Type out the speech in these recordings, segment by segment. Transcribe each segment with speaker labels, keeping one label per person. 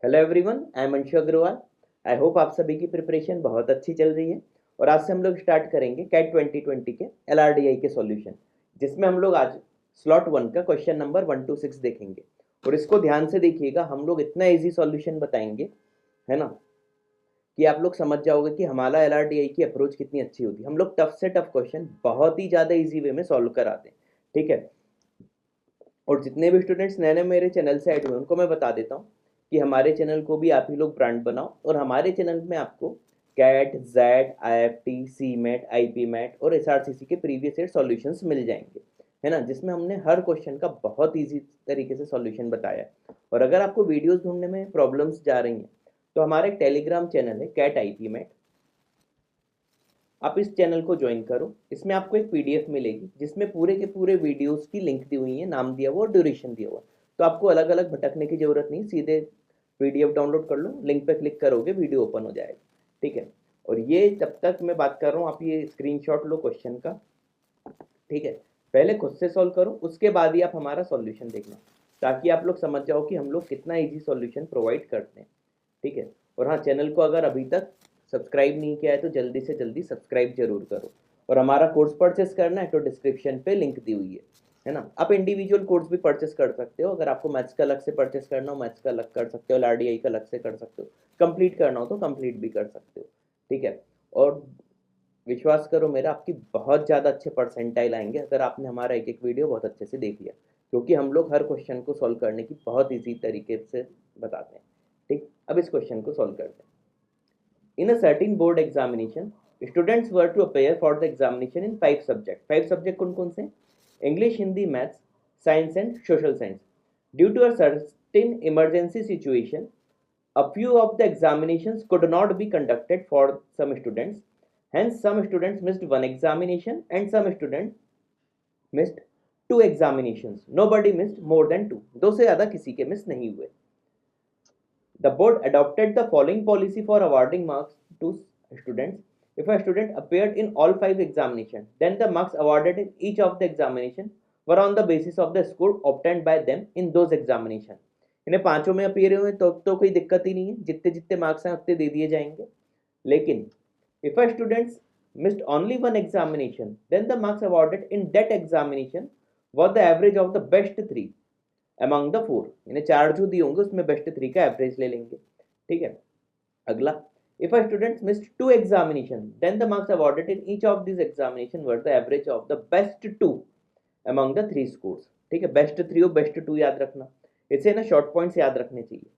Speaker 1: Hello everyone, I am Anshu Agarwal. I hope आप सभी की प्रिपरेशन बहुत अच्छी चल रही है। और आज से हम लोग स्टार्ट करेंगे कैट 2020 के एलआरडीआई के सॉल्यूशन, जिसमें हम लोग आज स्लॉट 1 का क्वेश्चन नंबर 1 to 6 देखेंगे। और इसको ध्यान से देखिएगा, हम लोग इतना इजी सॉल्यूशन बताएंगे, है ना, कि आप लोग समझ जाओगे कि हमारा एलआरडीआई की अप्रोच कितनी अच्छी होती है। हम लोग टफ से टफ क्वेश्चन बहुत ही ज़्यादा ईजी वे में सॉल्व कराते हैं, ठीक है। और जितने भी स्टूडेंट्स नए नए मेरे चैनल से ऐड हुए उनको मैं बता देता हूँ कि हमारे चैनल को भी आप ही लोग ब्रांड बनाओ, और हमारे चैनल में आपको कैट, जेड, आईएफटी, सी मैट, आईपी मैट और एसआरसीसी के प्रीवियस ईयर सॉल्यूशंस मिल जाएंगे, है ना, जिसमें हमने हर क्वेश्चन का बहुत ईजी तरीके से सॉल्यूशन बताया है। और अगर आपको वीडियोस ढूंढने में प्रॉब्लम्स जा रही हैं तो हमारा एक टेलीग्राम चैनल है कैट आईपी मैट, आप इस चैनल को ज्वाइन करो। इसमें आपको एक पीडीएफ मिलेगी जिसमें पूरे के पूरे वीडियोस की लिंक दी हुई है, नाम दिया हुआ और ड्यूरेशन दिया हुआ। तो आपको अलग अलग भटकने की जरूरत नहीं, सीधे पीडीएफ डाउनलोड कर लो, लिंक पे क्लिक करोगे वीडियो ओपन हो जाएगा, ठीक है। और ये जब तक मैं बात कर रहा हूँ आप ये स्क्रीनशॉट लो क्वेश्चन का, ठीक है। पहले खुद से सॉल्व करो, उसके बाद ही आप हमारा सॉल्यूशन देखना, ताकि आप लोग समझ जाओ कि हम लोग कितना ईजी सॉल्यूशन प्रोवाइड करते हैं, ठीक है। और हाँ, चैनल को अगर अभी तक सब्सक्राइब नहीं किया है तो जल्दी से जल्दी सब्सक्राइब जरूर करो। और हमारा कोर्स परचेस करना है तो डिस्क्रिप्शन पे लिंक दी हुई है ना। आप इंडिविजुअल कोर्स भी परचेस कर सकते हो, अगर आपको मैथ्स का अलग से परचेस करना हो मैथ्स का अलग कर सकते हो, एलआरडीआई का अलग से कर सकते हो, कंप्लीट करना हो तो कंप्लीट भी कर सकते हो, ठीक है। और विश्वास करो मेरा, आपकी बहुत ज़्यादा अच्छे परसेंटाइल आएंगे अगर आपने हमारा एक एक वीडियो बहुत अच्छे से देख लिया, क्योंकि हम लोग हर क्वेश्चन को सॉल्व करने की बहुत ईजी तरीके से बताते हैं, ठीक। अब इस क्वेश्चन को सॉल्व करते हैं। In a certain board examination, students were to appear for the examination in 5 subjects. 5 subjects कौन कौन से? English, Hindi, Maths, Science and Social Science. Due to a certain emergency situation, a few of the examinations could not be conducted for some students. Hence, some students missed one examination and some students missed two examinations. Nobody missed more than two. दो से ज़्यादा किसी के miss नहीं हुए. The board adopted the following policy for awarding marks to students. If a student appeared in all 5 examinations, then the marks awarded in each of the examination were on the basis of the score obtained by them in those examinations. इन्हें पांचों में appear हुए तो कोई दिक्कत ही नहीं है, जितने जितने मार्क्स हैं उतने दे दिए जाएंगे। लेकिन if a student missed only one examination, then the marks awarded in that examination was the average of the best three among the four. इन्हें चार जो दिए होंगे उसमें बेस्ट थ्री का एवरेज ले लेंगे, ठीक है। अगला, if a student missed two examination, then the marks awarded in each of these examination were the average of the best two among the three scores, ठीक है। बेस्ट थ्री और best to याद रखना, इसे ना शॉर्ट पॉइंट्स याद रखने चाहिए।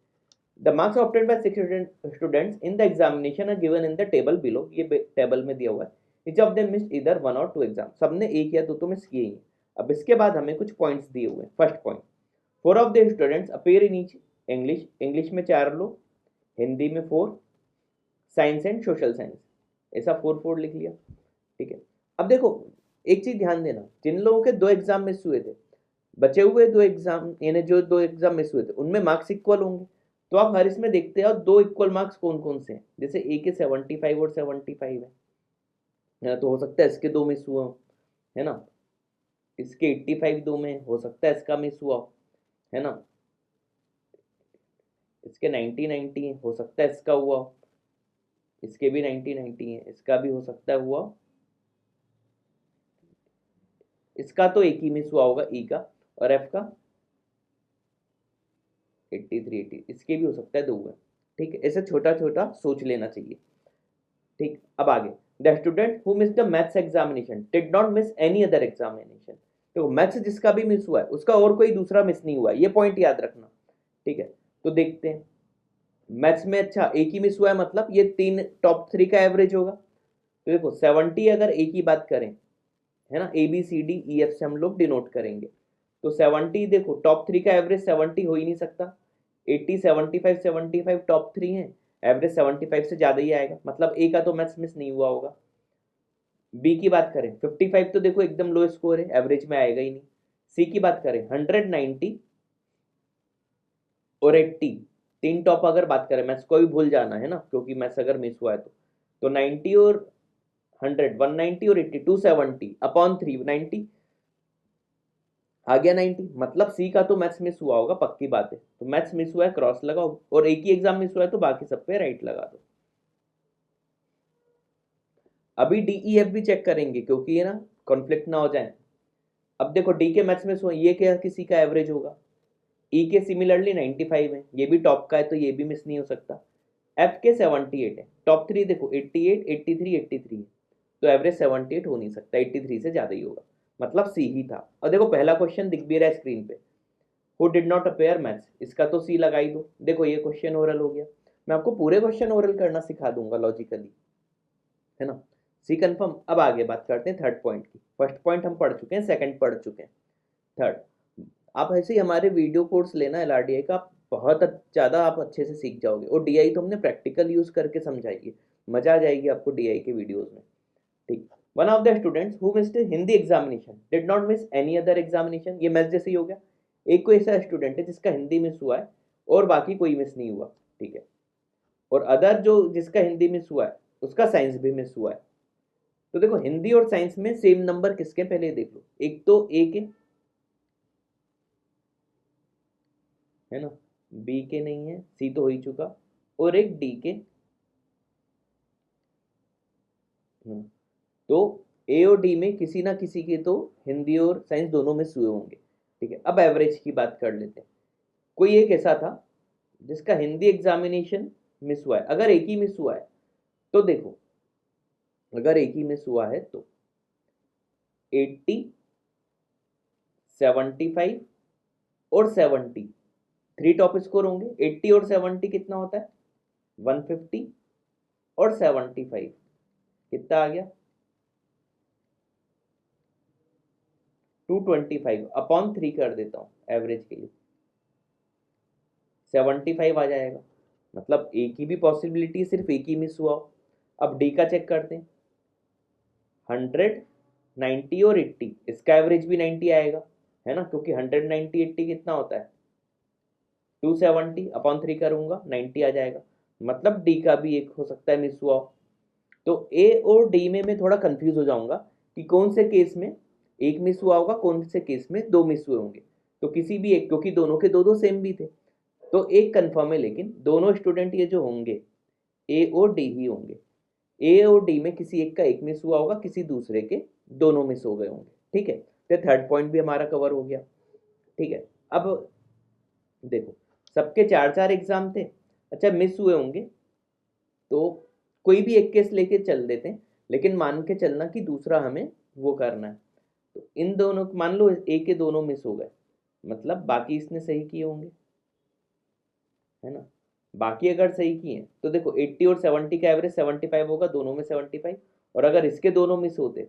Speaker 1: The marks obtained by 6 students in the examination are given in the table below. ये टेबल में दिया हुआ है। Each of them missed either one or two exam. सबने एक या दो तो मिस किए ही। अब इसके बाद हमें कुछ पॉइंट्स दिए हुए हैं। First point, 4 of the students appear in each English. English में 4 लोग, हिंदी में 4, साइंस एंड सोशल साइंस ऐसा 4 4 लिख लिया, ठीक है। अब देखो एक चीज ध्यान देना, जिन लोगों के 2 एग्जाम मिस हुए थे, बचे हुए 2 एग्जाम यानी जो 2 एग्जाम मिस हुए थे उनमें मार्क्स इक्वल होंगे। तो आप हर इसमें देखते हो 2 इक्वल मार्क्स कौन कौन से हैं, जैसे ए के 75 और 75 है ना, तो हो सकता है इसके 2 मिस हुआ हो, है ना। इसके 85 दो में हो सकता है इसका मिस हुआ हो, है ना। इसके 90 90 हो सकता है इसका हुआ हो, इसके भी 90 90 है, इसका भी हो सकता है हुआ, इसका तो एक ही मिस हुआ होगा ई का, और एफ का 83 80, इसके भी हो सकता है 2 है, ठीक है। ऐसे छोटा छोटा सोच लेना चाहिए, ठीक। अब आगे, the student who miss the maths examination did not miss any other examination. तो मैथ्स जिसका भी मिस हुआ है उसका और कोई दूसरा मिस नहीं हुआ है, ये पॉइंट याद रखना, ठीक है। तो देखते हैं मैथ्स में, अच्छा एक ही मिस हुआ है मतलब ये 3 टॉप 3 का एवरेज होगा। तो देखो 70 अगर एक ही बात करें, है ना, A B C D E F से हम लोग डिनोट करेंगे, तो 70 देखो टॉप 3 का एवरेज 70 हो ही नहीं सकता। 80 75 75 टॉप 3 है, एवरेज 75 से ज़्यादा ही आएगा, मतलब ए का तो मैथ्स मिस नहीं हुआ होगा। बी की बात करें 55 तो देखो एकदम लो स्कोर है, एवरेज में आएगा ही नहीं। सी की बात करें 100 90 और 80, 3 टॉप अगर बात करें, मैथ्स को भी भूल जाना है ना, क्योंकि मैथ्स अगर मिस हुआ है तो 90 और 100 190 और 80 270 अपॉन 3 90, आ गया 90, मतलब सी का तो मैथ्स मिस हुआ होगा, पक्की बात है। तो मैथ्स मिस हुआ है, क्रॉस लगाओ, और एक ही एग्जाम मिस हुआ है तो बाकी सब पे राइट लगा दो। अभी डी ई एफ भी चेक करेंगे क्योंकि ये ना कॉन्फ्लिक्ट ना हो जाए। अब देखो डी के मैथ्स मिस हुआ, ये क्या किसी का एवरेज होगा। ई के सिमिलरली 95 है, ये भी टॉप का है तो ये भी मिस नहीं हो सकता। एफ के 78 है, टॉप थ्री देखो 88, 83, 83 है, तो एवरेज 78 हो नहीं सकता, 83 से ज़्यादा ही होगा, मतलब सी ही था। और देखो पहला क्वेश्चन दिख भी रहा है स्क्रीन पे, who did not appear maths, इसका तो सी लगा ही दो। देखो ये क्वेश्चन ओरल हो गया, मैं आपको पूरे क्वेश्चन ओरल करना सिखा दूंगा लॉजिकली, है ना। सी कंफर्म। अब आगे बात करते हैं थर्ड पॉइंट की। फर्स्ट पॉइंट हम पढ़ चुके हैं, सेकंड पढ़ चुके हैं, थर्ड। आप ऐसे ही हमारे वीडियो कोर्स लेना एलआरडीआई का, आप बहुत ज़्यादा आप अच्छे से सीख जाओगे। और डीआई तो हमने प्रैक्टिकल यूज़ करके समझाइए, मज़ा आ जाएगी आपको डीआई के वीडियोज़ में। ठीक। One of the students who missed Hindi examination did not miss any other examination, ये मैथ जैसे ही हो गया। एक कोई ऐसा स्टूडेंट है जिसका हिंदी मिस हुआ है और बाकी कोई मिस नहीं हुआ, ठीक है। और अदर जो जिसका हिंदी मिस हुआ है उसका साइंस भी मिस हुआ है। तो देखो हिंदी और साइंस में सेम नंबर किसके, पहले देख लो। एक तो ए के, है ना, बी के नहीं है, सी तो हो ही चुका, और एक डी के। तो ए और डी में किसी ना किसी के तो हिंदी और साइंस दोनों में हुए होंगे, ठीक है। अब एवरेज की बात कर लेते हैं। कोई एक ऐसा था जिसका हिंदी एग्जामिनेशन मिस हुआ है, अगर एक ही मिस हुआ है तो देखो, अगर एक ही मिस हुआ है तो 80, 75 और 70, थ्री टॉप स्कोर होंगे। 80 और 70 कितना होता है, 150, और 75 कितना आ गया, 225 अपॉन 3 कर देता हूँ एवरेज के लिए, 75 आ जाएगा। मतलब एक ही भी पॉसिबिलिटी, सिर्फ एक ही मिस हुआ हो। अब डी का चेक करते हैं, 100, 90 और 80, इसका एवरेज भी 90 आएगा, है ना, क्योंकि 100, 90, 80 कितना होता है, 270 अपॉन 3 करूंगा 90 आ जाएगा। मतलब डी का भी एक हो सकता है मिस हुआ हो। तो ए और डी में मैं थोड़ा कंफ्यूज हो जाऊंगा कि कौन से केस में एक मिस हुआ होगा, कौन से केस में दो मिस हुए होंगे। तो किसी भी एक, क्योंकि दोनों के दो दो सेम भी थे, तो एक कंफर्म है, लेकिन दोनों स्टूडेंट ये जो होंगे ए और डी ही होंगे। ए और डी में किसी एक का एक मिस हुआ होगा, किसी दूसरे के दोनों मिस हो गए होंगे, ठीक है। तो थर्ड पॉइंट भी हमारा कवर हो गया, ठीक है। अब देखो सबके चार चार एग्जाम थे, अच्छा मिस हुए होंगे तो कोई भी एक केस लेके चल देते हैं, लेकिन मान के चलना कि दूसरा हमें वो करना है। तो इन दोनों, मान लो ए के दोनों मिस हो गए, मतलब बाकी इसने सही किए होंगे, है ना। बाकी अगर सही किए तो देखो 80 और 70 का एवरेज 75 होगा, दोनों में 75। और अगर इसके दोनों मिस होते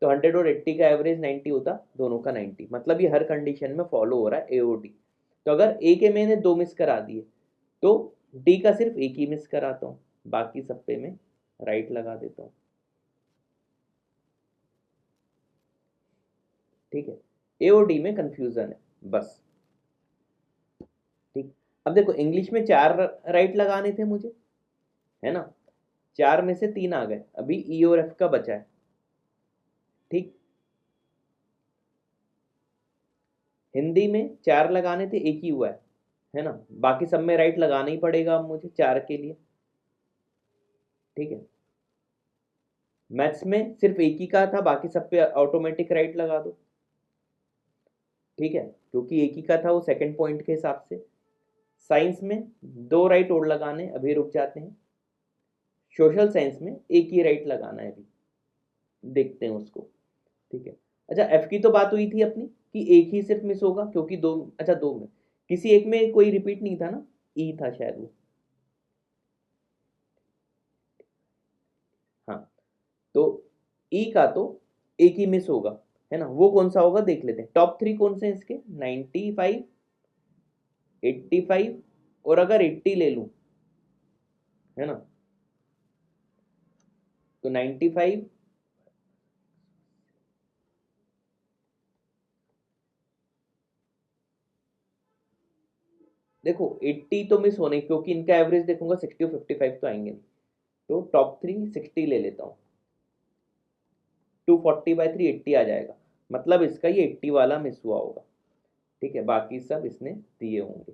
Speaker 1: तो 100 और 80 का एवरेज 90 होता, दोनों का 90। मतलब ये हर कंडीशन में फॉलो हो रहा है, ए और डी। तो अगर ए के मैंने दो मिस करा दिए तो डी का सिर्फ एक ही मिस कराता हूँ, बाकी सब पे मैं राइट लगा देता हूँ, ठीक है। ए और डी में कंफ्यूजन है बस, ठीक। अब देखो इंग्लिश में चार राइट लगाने थे मुझे, है ना, चार में से तीन आ गए, अभी ई और एफ का बचा है, ठीक। हिंदी में चार लगाने थे, एक ही हुआ है ना, बाकी सब में राइट लगाना ही पड़ेगा अब मुझे चार के लिए, ठीक है। मैथ्स में सिर्फ एक ही का था, बाकी सब पे ऑटोमेटिक राइट लगा दो, ठीक है, क्योंकि एक ही का था वो सेकंड पॉइंट के हिसाब से। साइंस में दो राइट और लगाने, अभी रुक जाते हैं। सोशल साइंस में एक ही राइट लगाना है, अभी देखते हैं उसको, ठीक है। अच्छा एफ की तो बात हुई थी अपनी कि एक ही सिर्फ मिस होगा, क्योंकि दो, अच्छा दो में किसी एक में कोई रिपीट नहीं था ना, ई था शायद वो, हाँ। तो ई का तो एक ही मिस होगा, है ना, वो कौन सा होगा देख लेते हैं। टॉप थ्री कौन से हैं इसके, 95, 85, और अगर 80 ले लूं, है ना, तो 95, देखो 80 तो मिस होने, क्योंकि इनका एवरेज देखूंगा 60 और 55 तो आएंगे नहीं। तो टॉप थ्री 60 ले लेता हूँ, 240/3 80 आ जाएगा, मतलब इसका ये 80 वाला मिस हुआ होगा, ठीक है, बाकी सब इसने दिए होंगे।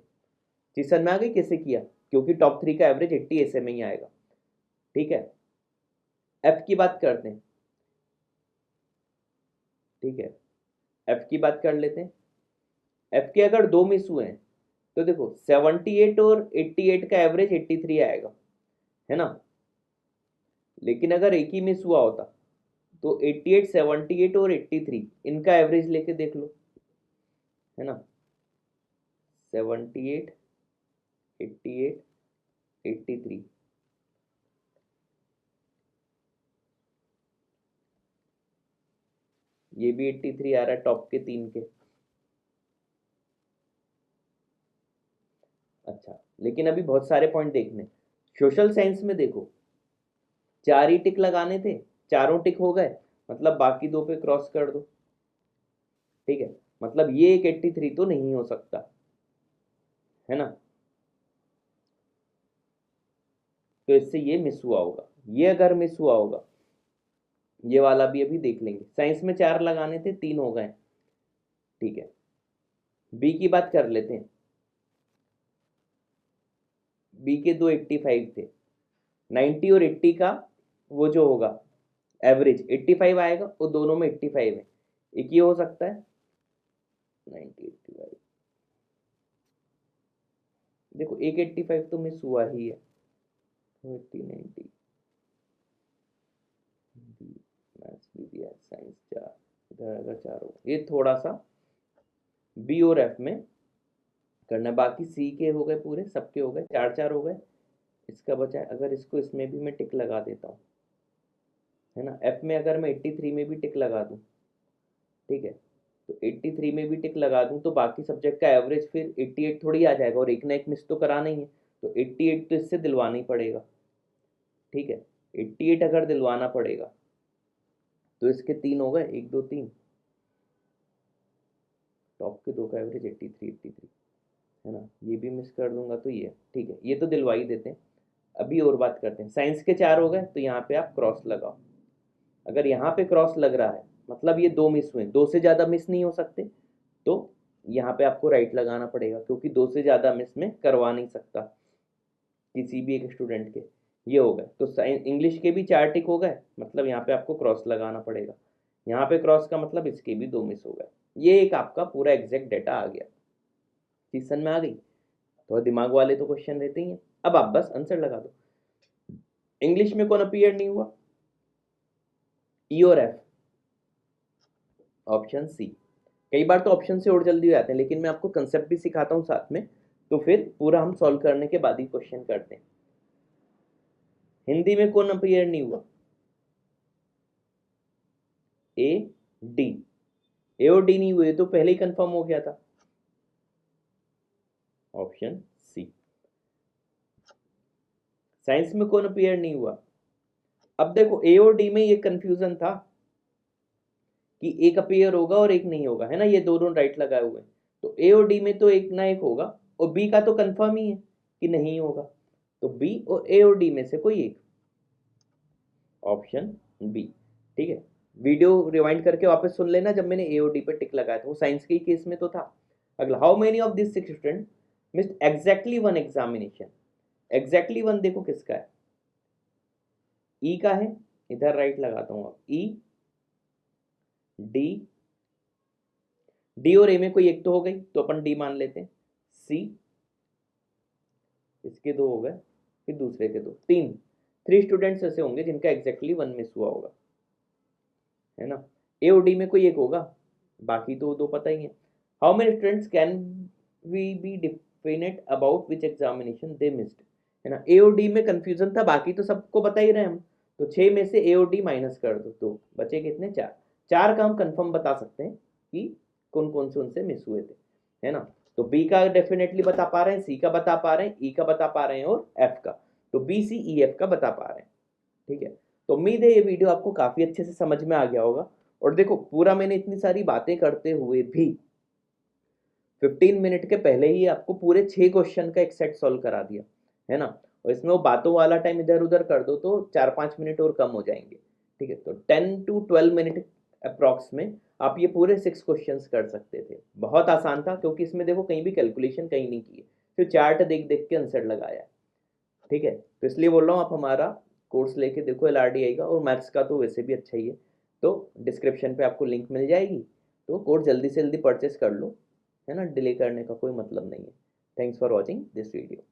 Speaker 1: चीज समझ में आ गई कैसे किया, क्योंकि टॉप 3 का एवरेज 80 ऐसे में ही आएगा। ठीक है, एफ की बात करते हैं। ठीक है, एफ की बात कर लेते हैं। एफ के अगर दो मिस हुए हैं तो देखो 78 और 88 का एवरेज 83 आएगा, है ना। लेकिन अगर एक ही मिस हुआ होता तो 88, 78 और 83 इनका एवरेज लेके देख लो, है ना। 78, 88, 83, ये भी 83 आ रहा है टॉप के 3 के। अच्छा, लेकिन अभी बहुत सारे पॉइंट देखने। सोशल साइंस में देखो 4 ही टिक लगाने थे, चारों टिक हो गए, मतलब बाकी 2 पे क्रॉस कर दो। ठीक है, मतलब ये एक 83 तो नहीं हो सकता, है ना। तो इससे ये मिस हुआ होगा, ये अगर मिस हुआ होगा, ये वाला भी अभी देख लेंगे। साइंस में 4 लगाने थे, 3 हो गए। ठीक है, बी की बात कर लेते हैं। बी के दो 85 थे, 90 और 80 का वो जो होगा एवरेज 85 आएगा, वो दोनों में 85 है, एक ये हो सकता है 90, 85। देखो एक 85 तो मिस हुआ ही है, 80, 90, मैथ्स भी दिया, साइंस 4, इधर अगर 4 हो, ये थोड़ा सा बी और एफ में करना। बाकी सी के हो गए, पूरे सबके हो गए, 4 4 हो गए। इसका बचा है, अगर इसको इसमें भी मैं टिक लगा देता हूँ, है ना। एफ में अगर मैं 83 में भी टिक लगा दूँ, ठीक है, तो 83 में भी टिक लगा दूँ तो बाकी सब्जेक्ट का एवरेज फिर 88 थोड़ी आ जाएगा, और एक ना एक मिस तो कराना ही है, तो 88 तो इससे दिलवाना ही पड़ेगा। ठीक है, 88 अगर दिलवाना पड़ेगा तो इसके 3 हो गए, 1 2 3, टॉप के 2 का एवरेज 83, 83, है ना। ये भी मिस कर दूंगा तो ये ठीक है, ये तो दिलवा ही देते हैं। अभी और बात करते हैं। साइंस के 4 हो गए, तो यहाँ पे आप क्रॉस लगाओ। अगर यहाँ पे क्रॉस लग रहा है मतलब ये 2 मिस हुए, 2 से ज़्यादा मिस नहीं हो सकते, तो यहाँ पे आपको राइट लगाना पड़ेगा, क्योंकि 2 से ज़्यादा मिस में करवा नहीं सकता किसी भी एक स्टूडेंट के। ये हो गए, तो साइंस इंग्लिश के भी 4 टिक हो गए, मतलब यहाँ पे आपको क्रॉस लगाना पड़ेगा। यहाँ पे क्रॉस का मतलब इसके भी 2 मिस हो गए। ये एक आपका पूरा एग्जैक्ट डेटा आ गया। चीज समझ में आ गई। तो दिमाग वाले तो क्वेश्चन रहते ही हैं, अब आप बस आंसर लगा दो। इंग्लिश में कौन अपीयर नहीं हुआ, ई और एफ, ऑप्शन सी। कई बार तो ऑप्शन से और जल्दी हो जाते हैं, लेकिन मैं आपको कंसेप्ट भी सिखाता हूँ साथ में, तो फिर पूरा हम सॉल्व करने के बाद ही क्वेश्चन करते हैं। हिंदी में कौन अपीयर नहीं हुआ, ए डी। ए और डी नहीं हुए तो पहले ही कंफर्म हो गया था, ऑप्शन सी। साइंस में कौन अपीयर नहीं हुआ, अब देखो ए और डी में ये कंफ्यूजन था कि एक अपीयर होगा और एक नहीं होगा, है ना, ये दोनों राइट लगाए हुए हैं, तो ए और डी में तो एक ना एक होगा, और बी का तो कंफर्म ही है कि नहीं होगा, तो बी और ए और डी में से कोई एक, ऑप्शन बी। ठीक है, वीडियो रिवाइंड करके वापस सुन लेना जब मैंने ए और डी पर टिक लगाया था, वो साइंस के केस में तो था। अगला, how many of this 6 student missed exactly one examination. Exactly one देखो किसका है, ई का है, इधर राइट लगाता हूँ, ई डी, डी और ए में कोई एक तो हो गई तो अपन डी मान लेते हैं, सी, इसके 2 हो गए, फिर दूसरे के 2, 3, 3 स्टूडेंट्स ऐसे होंगे जिनका एग्जैक्टली 1 मिस हुआ होगा, है ना। ए और डी में कोई एक होगा, बाकी तो 2 पता ही है। How many students can we be definite about which examination they missed, है ना। ए और डी में कंफ्यूजन था, बाकी तो सबको बता ही रहे हम, तो 6 में से ए और डी माइनस कर दो, तो बचे कितने, 4। 4 का हम कंफर्म बता सकते हैं कि कौन कौन से उनसे मिस हुए थे, है ना। तो बी का डेफिनेटली बता पा रहे हैं, सी का बता पा रहे हैं, ई का बता पा रहे हैं, और एफ का, तो बी सी ई एफ का बता पा रहे हैं। ठीक है, तो उम्मीद है ये वीडियो आपको काफी अच्छे से समझ में आ गया होगा। और देखो पूरा मैंने इतनी सारी बातें करते हुए भी 15 मिनट के पहले ही आपको पूरे 6 क्वेश्चन का एक सेट सॉल्व करा दिया, है ना। और इसमें वो बातों वाला टाइम इधर उधर कर दो तो 4 5 मिनट और कम हो जाएंगे। ठीक है, तो 10 to 12 मिनट अप्रॉक्स में आप ये पूरे 6 क्वेश्चंस कर सकते थे। बहुत आसान था क्योंकि इसमें देखो कहीं भी कैलकुलेशन कहीं नहीं की है, सिर्फ चार्ट देख देख के आंसर लगाया है। ठीक है, तो इसलिए बोल रहा हूँ आप हमारा कोर्स लेके देखो LRDI का, और मैथ्स का तो वैसे भी अच्छा ही है। तो डिस्क्रिप्शन पे आपको लिंक मिल जाएगी, तो कोर्स जल्दी से जल्दी परचेस कर लो, है ना, डिले करने का कोई मतलब नहीं है। Thanks for watching this video.